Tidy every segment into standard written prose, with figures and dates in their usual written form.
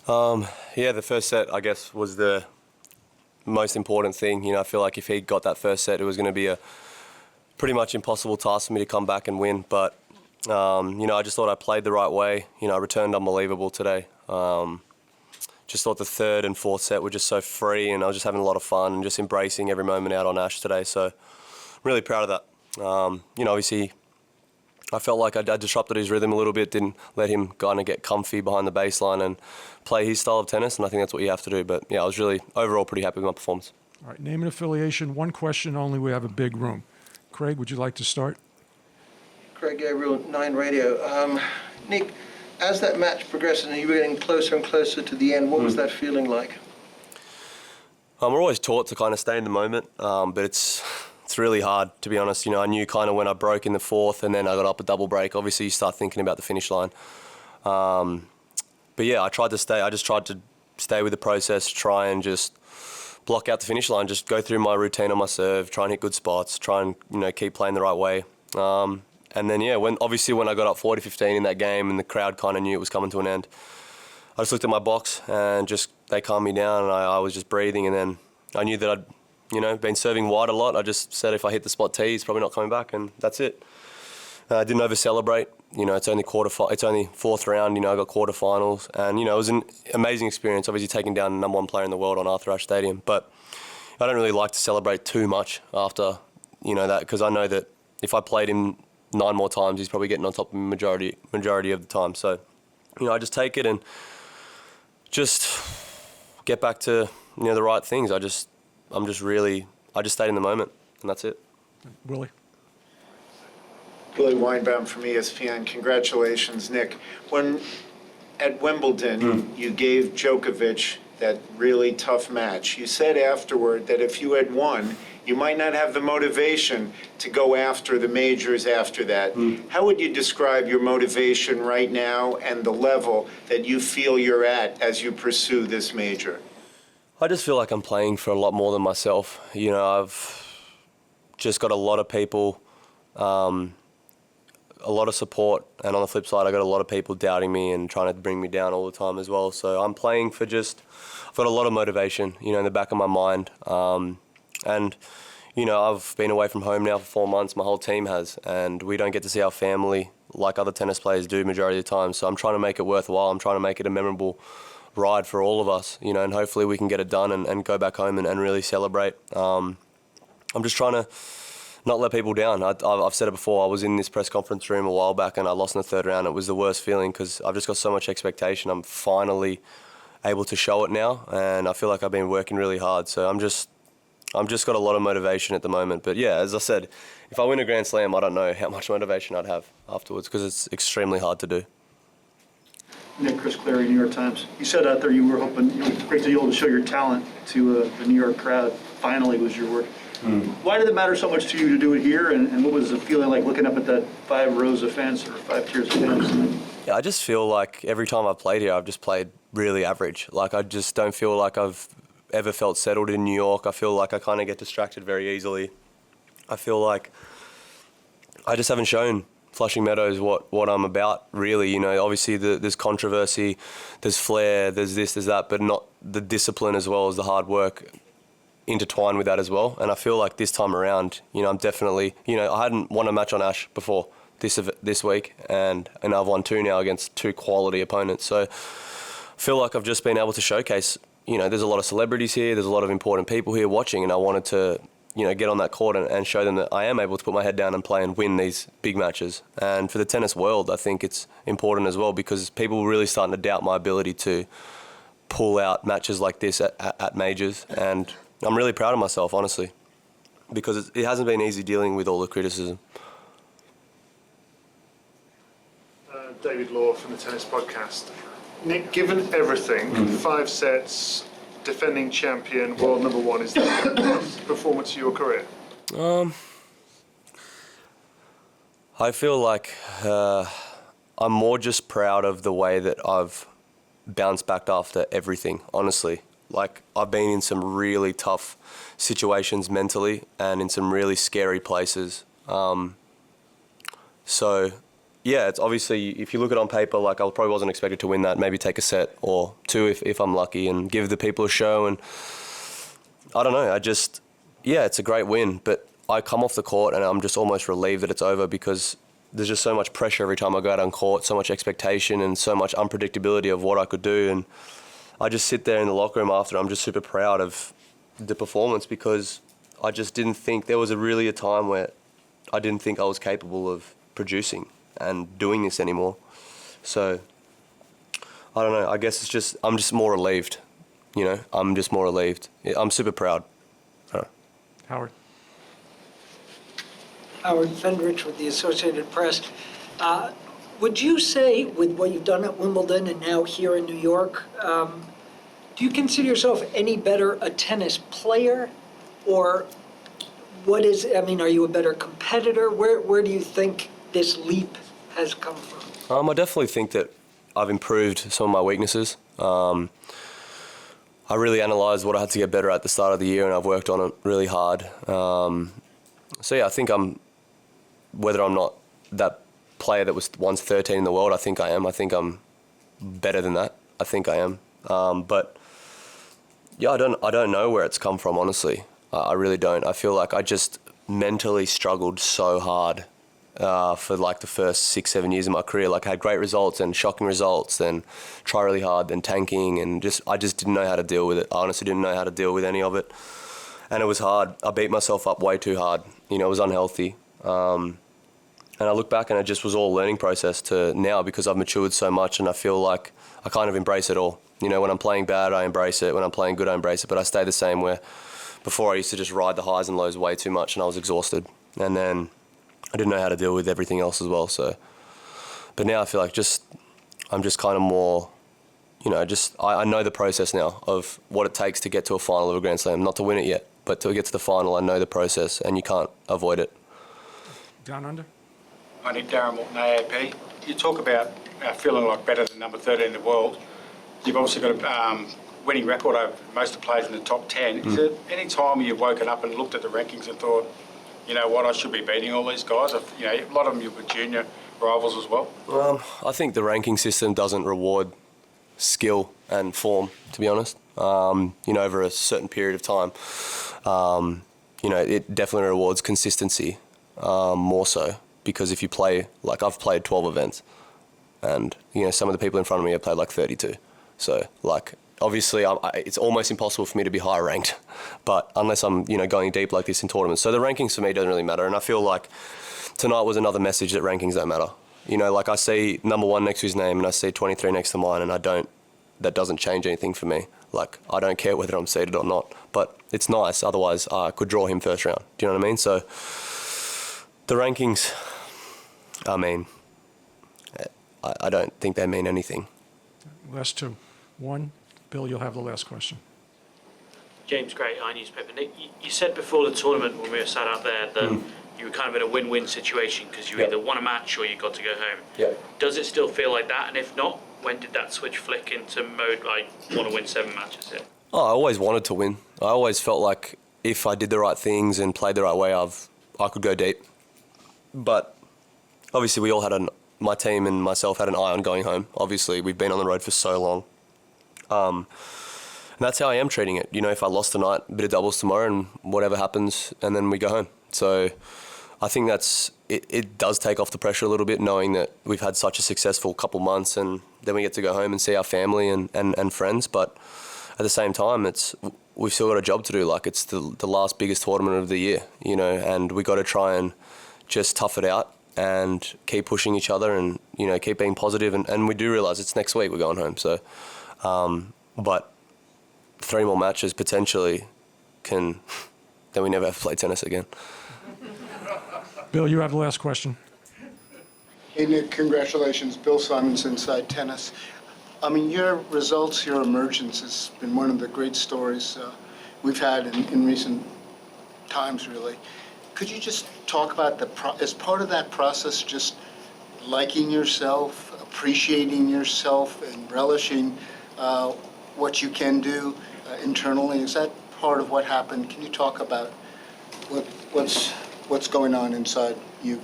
Yeah, the first set, I guess, was the most important thing. I feel like if he got that first set, it was going to be a pretty much impossible task for me to come back and win. But, I just thought I played the right way. I returned unbelievable today. Just thought the third and fourth set were just so free, and I was just having a lot of fun and just embracing every moment out on Ash today. So I'm really proud of that. Obviously, I felt like I disrupted his rhythm a little bit, didn't let him kind of get comfy behind the baseline and play his style of tennis, and I think that's what you have to do. But, yeah, I was really overall pretty happy with my performance. All right, name and affiliation, one question only. We have a big room. Craig, would you like to start? Craig Gabriel, 9 Radio. Nick, as that match progressed and you were getting closer and closer to the end, what was that feeling like? We're always taught to kind of stay in the moment, but it's really hard, to be honest. I knew kind of when I broke in the fourth and then I got up a double break, obviously you start thinking about the finish line. But yeah, I just tried to stay with the process, try and just block out the finish line, just go through my routine on my serve, try and hit good spots, try and keep playing the right way. And then yeah, when I got up 40-15 in that game and the crowd kind of knew it was coming to an end, I just looked at my box and they calmed me down, and I was just breathing. And then I knew that I'd been serving wide a lot. I just said if I hit the spot tee, it's probably not coming back, and that's it. I didn't over celebrate. It's only fourth round. I got quarterfinals, and it was an amazing experience. Obviously, taking down the #1 player in the world on Arthur Ashe Stadium, but I don't really like to celebrate too much after that, because I know that if I played him 9 more times, he's probably getting on top of me majority of the time. So, I just take it and just get back to the right things. I just stayed in the moment, and that's it. Willie. Billie Weinbaum from ESPN. Congratulations, Nick. When at Wimbledon, you gave Djokovic that really tough match. You said afterward that if you had won, you might not have the motivation to go after the majors after that. How would you describe your motivation right now and the level that you feel you're at as you pursue this major? I just feel like I'm playing for a lot more than myself. I've just got a lot of people, a lot of support, and on the flip side, I got a lot of people doubting me and trying to bring me down all the time as well. So I'm playing for I've got a lot of motivation, in the back of my mind. And I've been away from home now for 4 months. My whole team has, and we don't get to see our family like other tennis players do majority of the time. So I'm trying to make it worthwhile. I'm trying to make it a memorable ride for all of us, and hopefully we can get it done and go back home and really celebrate. I'm just trying to not let people down. I've said it before. I was in this press conference room a while back and I lost in the third round. It was the worst feeling because I've just got so much expectation. I'm finally able to show it now, and I feel like I've been working really hard. So I'm just got a lot of motivation at the moment. But yeah, as I said, if I win a Grand Slam, I don't know how much motivation I'd have afterwards because it's extremely hard to do. Nick, Chris Clary, New York Times. You said out there you were hoping, great deal to show your talent to the New York crowd. Finally was your word. Why did it matter so much to you to do it here, and what was the feeling like looking up at that 5 rows of fans or 5 tiers of fans? Yeah, I just feel like every time I've played here, I've just played really average. Like I just don't feel like I've ever felt settled in New York. I feel like I kind of get distracted very easily. I feel like I just haven't shown Flushing Meadows what I'm about, really. Obviously there's controversy, there's flair, there's this, there's that, but not the discipline as well as the hard work intertwined with that as well. And I feel like this time around, I'm definitely, I hadn't won a match on Ash before this week, and I've won 2 now against 2 quality opponents. So I feel like I've just been able to showcase, there's a lot of celebrities here, there's a lot of important people here watching, and I wanted to, get on that court and show them that I am able to put my head down and play and win these big matches. And for the tennis world, I think it's important as well because people are really starting to doubt my ability to pull out matches like this at majors. And I'm really proud of myself, honestly, because it hasn't been easy dealing with all the criticism. David Law from the Tennis Podcast. Nick, given everything, 5 sets, defending champion, world #1, is that the best performance of your career? I feel like I'm more just proud of the way that I've bounced back after everything, honestly. Like, I've been in some really tough situations mentally and in some really scary places. So yeah, it's obviously, if you look at it on paper, like I probably wasn't expected to win that, maybe take a set or two if I'm lucky and give the people a show. And I don't know, yeah, it's a great win, but I come off the court and I'm just almost relieved that it's over because there's just so much pressure every time I go out on court, so much expectation and so much unpredictability of what I could do. And I just sit there in the locker room after, I'm just super proud of the performance because I just didn't think, there was really a time where I didn't think I was capable of producing and doing this anymore. So, I don't know, I guess I'm just more relieved, you know, I'm just more relieved. I'm super proud. Howard. Howard Fendrich with the Associated Press. Would you say, with what you've done at Wimbledon and now here in New York, do you consider yourself any better a tennis player? Or are you a better competitor? Where do you think this leap has come from? I definitely think that I've improved some of my weaknesses. I really analysed what I had to get better at the start of the year and I've worked on it really hard. So yeah, I think whether I'm not that player that was once 13 in the world, I think I am. I think I'm better than that. I think I am. But yeah, I don't know where it's come from, honestly. I really don't. I feel like I just mentally struggled so hard for like the first 6-7 years of my career. Like I had great results and shocking results, then try really hard, then tanking, and I just didn't know how to deal with it. I honestly didn't know how to deal with any of it. And it was hard. I beat myself up way too hard. You know, it was unhealthy. And I look back and it just was all a learning process to now because I've matured so much and I feel like I kind of embrace it all. You know, when I'm playing bad, I embrace it. When I'm playing good, I embrace it. But I stay the same where before I used to just ride the highs and lows way too much and I was exhausted. And then I didn't know how to deal with everything else as well. So, but now I feel like I'm just kind of more, you know, I know the process now of what it takes to get to a final of a Grand Slam. Not to win it yet, but to get to the final, I know the process and you can't avoid it. Down under. I think Darren Morton, AAP. You talk about feeling like better than number 13 in the world. You've obviously got a winning record over most of the players in the top 10. Is there any time you've woken up and looked at the rankings and thought, you know what, I should be beating all these guys? You know, a lot of them you've got junior rivals as well. I think the ranking system doesn't reward skill and form, to be honest. You know, over a certain period of time, you know, it definitely rewards consistency more so. Because if you play, like I've played 12 events and, you know, some of the people in front of me have played like 32. So, like, obviously it's almost impossible for me to be higher ranked, but unless I'm, you know, going deep like this in tournaments. So the rankings for me don't really matter. And I feel like tonight was another message that rankings don't matter. You know, like I see number 1 next to his name and I see 23 next to mine and that doesn't change anything for me. Like, I don't care whether I'm seeded or not, but it's nice. Otherwise, I could draw him first round. Do you know what I mean? So the rankings, I mean, I don't think they mean anything. Last two. One, Bill, you'll have the last question. James Gray, iNewspaper. Nick, you said before the tournament when we were sat out there that you were kind of in a win-win situation because you either won a match or you got to go home. Yeah. Does it still feel like that? And if not, when did that switch flick into mode, I want to win 7 matches here? Oh, I always wanted to win. I always felt like if I did the right things and played the right way, I could go deep. But obviously we all had my team and myself had an eye on going home. Obviously we've been on the road for so long. And that's how I am treating it. You know, if I lost tonight, a bit of doubles tomorrow and whatever happens, and then we go home. So I think it does take off the pressure a little bit knowing that we've had such a successful couple months and then we get to go home and see our family and friends. But at the same time, we've still got a job to do. Like it's the last biggest tournament of the year, you know, and we got to try and just tough it out and keep pushing each other and, you know, keep being positive. And we do realise it's next week we're going home. So, but 3 more matches potentially then we never have to play tennis again. Bill, you have the last question. Hey, Nick, congratulations. Bill Simons, Inside Tennis. I mean, your results, your emergence has been one of the great stories we've had in recent times, really. Could you just talk about as part of that process, just liking yourself, appreciating yourself, and relishing what you can do internally? Is that part of what happened? Can you talk about what's going on inside you?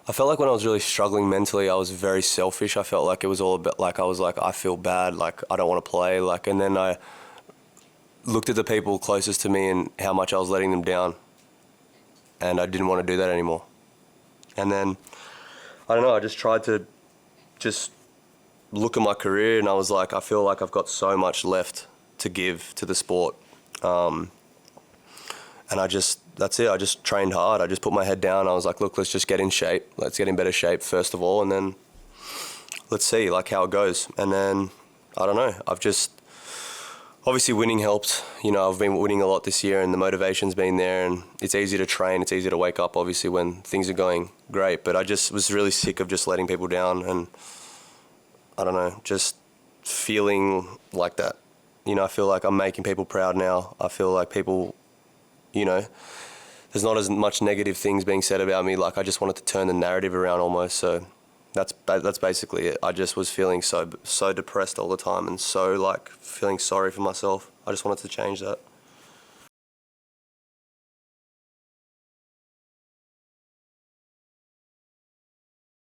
I felt like when I was really struggling mentally, I was very selfish. I felt like it was all about, like, I was like, I feel bad, like, I don't want to play. Like, and then I looked at the people closest to me and how much I was letting them down. And I didn't want to do that anymore. And then, I don't know, I just tried to just look at my career, and I was like, I feel like I've got so much left to give to the sport. And that's it. I just trained hard. I just put my head down. I was like, look, let's just get in shape. Let's get in better shape first of all, and then let's see like how it goes. And then, I don't know, obviously winning helped. You know, I've been winning a lot this year, and the motivation's been there, and it's easy to train. It's easy to wake up, obviously, when things are going great. But I just was really sick of just letting people down, and I don't know, just feeling like that. You know, I feel like I'm making people proud now. I feel like people, you know, there's not as much negative things being said about me. Like, I just wanted to turn the narrative around almost. So that's basically it. I just was feeling so depressed all the time, and so like feeling sorry for myself. I just wanted to change that.